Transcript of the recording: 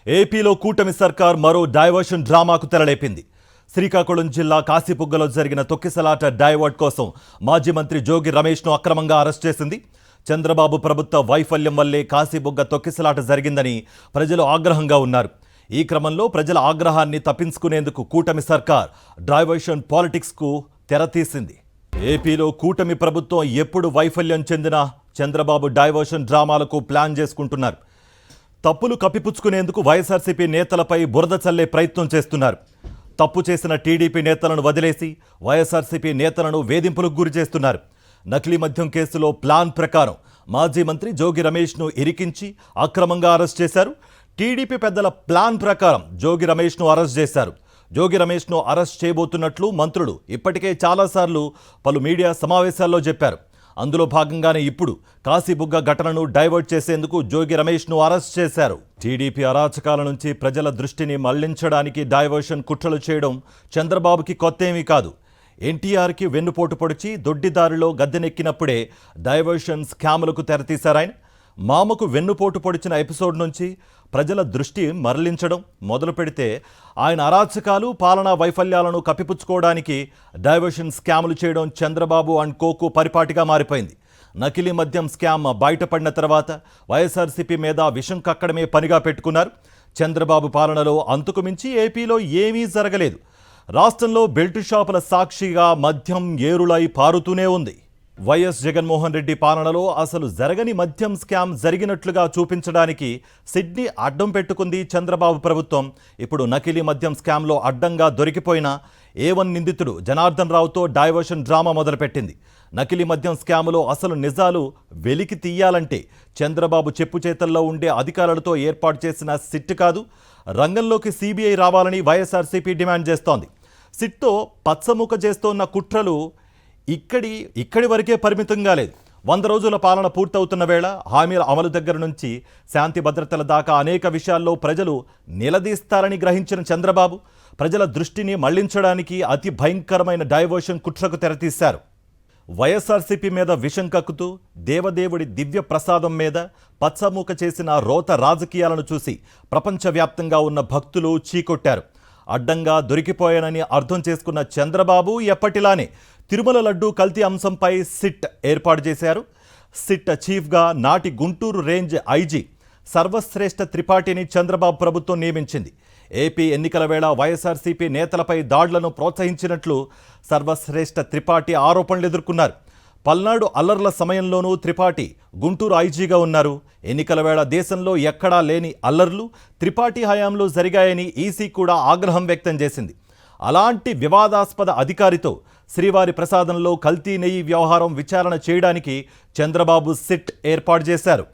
ఏపీలో కూటమి సర్కార్ మరో డైవర్షన్ డ్రామాకు తెరలేపింది. శ్రీకాకుళం జిల్లా కాశీబుగ్గలో జరిగిన తొక్కిసలాట డైవర్ట్ కోసం మాజీ మంత్రి జోగి రమేష్ను అక్రమంగా అరెస్ట్ చేసింది. చంద్రబాబు ప్రభుత్వ వైఫల్యం వల్లే కాశీబుగ్గ తొక్కిసలాట జరిగిందని ప్రజలు ఆగ్రహంగా ఉన్నారు. ఈ క్రమంలో ప్రజల ఆగ్రహాన్ని తప్పించుకునేందుకు కూటమి సర్కార్ డైవర్షన్ పాలిటిక్స్కు తెరతీసింది. ఏపీలో కూటమి ప్రభుత్వం ఎప్పుడు వైఫల్యం చెందినా చంద్రబాబు డైవర్షన్ డ్రామాలకు ప్లాన్ చేసుకుంటున్నారు. తప్పులు కప్పిపుచ్చుకునేందుకు వైఎస్ఆర్సీపీ నేతలపై బురద చల్లే ప్రయత్నం చేస్తున్నారు. తప్పు చేసిన టీడీపీ నేతలను వదిలేసి వైఎస్ఆర్సీపీ నేతలను వేధింపులకు గురి చేస్తున్నారు. నకిలీ మద్యం కేసులో ప్లాన్ ప్రకారం మాజీ మంత్రి జోగి రమేష్ను ఇరికించి అక్రమంగా అరెస్ట్ చేశారు. టీడీపీ పెద్దల ప్లాన్ ప్రకారం జోగి రమేష్ను అరెస్ట్ చేశారు. జోగి రమేష్ను అరెస్ట్ చేయబోతున్నట్లు మంత్రులు ఇప్పటికే చాలాసార్లు పలు మీడియా సమావేశాల్లో చెప్పారు. అందులో భాగంగానే ఇప్పుడు కాశీబుగ్గ ఘటనను డైవర్ట్ చేసేందుకు జోగి రమేష్ను అరెస్ట్ చేశారు. టీడీపీ అరాచకాల నుంచి ప్రజల దృష్టిని మళ్లించడానికి డైవర్షన్ కుట్రలు చేయడం చంద్రబాబుకి కొత్తేమీ కాదు. ఎన్టీఆర్కి వెన్నుపోటు పొడిచి దొడ్డిదారిలో గద్దెనెక్కినప్పుడే డైవర్షన్ స్కాములకు తెరతీశారాయన. మామకు వెన్నుపోటు పొడిచిన ఎపిసోడ్ నుంచి ప్రజల దృష్టి మరలించడం మొదలు పెడితే ఆయన అరాచకాలు పాలనా వైఫల్యాలను కప్పిపుచ్చుకోవడానికి డైవర్షన్ స్కాములు చేయడం చంద్రబాబు అండ్ కోకు పరిపాటిగా మారిపోయింది. నకిలీ మద్యం స్కామ్ బయటపడిన తర్వాత వైఎస్ఆర్సీపీ మీద విషం కక్కడమే పనిగా పెట్టుకున్నారు. చంద్రబాబు పాలనలో అంతకు మించి ఏపీలో ఏమీ జరగలేదు. రాష్ట్రంలో బెల్ట్ షాపుల సాక్షిగా మద్యం ఏరులై పారుతూనే ఉంది. వైఎస్ జగన్మోహన్ రెడ్డి పాలనలో అసలు జరగని మద్యం స్కామ్ జరిగినట్లుగా చూపించడానికి సిడ్నీ అడ్డం పెట్టుకుంది చంద్రబాబు ప్రభుత్వం. ఇప్పుడు నకిలీ మద్యం స్కామ్లో అడ్డంగా దొరికిపోయిన A1 నిందితుడు జనార్దన్ రావుతో డైవర్షన్ డ్రామా మొదలుపెట్టింది. నకిలీ మద్యం స్కాములో అసలు నిజాలు వెలికి తీయాలంటే చంద్రబాబు చెప్పు చేతల్లో ఉండే అధికారులతో ఏర్పాటు చేసిన సిట్ కాదు, రంగంలోకి సిబిఐ రావాలని వైఎస్ఆర్సీపీ డిమాండ్ చేస్తోంది. సిట్తో పచ్చముఖ చేస్తోన్న కుట్రలు ఇక్కడి వరకే పరిమితంగా లేదు. 100 రోజుల పాలన పూర్తవుతున్న వేళ హామీల అమలు దగ్గర నుంచి శాంతి భద్రతల దాకా అనేక విషయాల్లో ప్రజలు నిలదీస్తారని గ్రహించిన చంద్రబాబు ప్రజల దృష్టిని మళ్లించడానికి అతి భయంకరమైన డైవర్షన్ కుట్రకు తెరతీశారు. వైఎస్ఆర్సీపీ మీద విషం కక్కుతూ దేవదేవుడి దివ్య ప్రసాదం మీద పచ్చమూక చేసిన రోత రాజకీయాలను చూసి ప్రపంచవ్యాప్తంగా ఉన్న భక్తులు చీకొట్టారు. అడ్డంగా దొరికిపోయానని అర్థం చేసుకున్న చంద్రబాబు ఎప్పటిలానే తిరుమల లడ్డూ కల్తీ అంశంపై సిట్ ఏర్పాటు చేశారు. సిట్ చీఫ్గా నాటి గుంటూరు రేంజ్ ఐజీ సర్వశ్రేష్ఠ త్రిపాఠిని చంద్రబాబు ప్రభుత్వం నియమించింది. ఏపీ ఎన్నికల వేళ వైఎస్ఆర్సీపీ నేతలపై దాడులను ప్రోత్సహించినట్లు సర్వశ్రేష్ఠ త్రిపాఠి ఆరోపణలు ఎదుర్కొన్నారు. పల్నాడు అల్లర్ల సమయంలోనూ త్రిపాఠి గుంటూరు ఐజీగా ఉన్నారు. ఎన్నికల వేళ దేశంలో ఎక్కడా లేని అల్లర్లు త్రిపాఠి హయాంలో జరిగాయని ఈసీ కూడా ఆగ్రహం వ్యక్తం చేసింది. అలాంటి వివాదాస్పద అధికారితో శ్రీవారి ప్రసాదంలో కల్తీ నెయ్యి వ్యవహారం విచారణ చేయడానికి చంద్రబాబు సిట్ ఏర్పాటు చేశారు.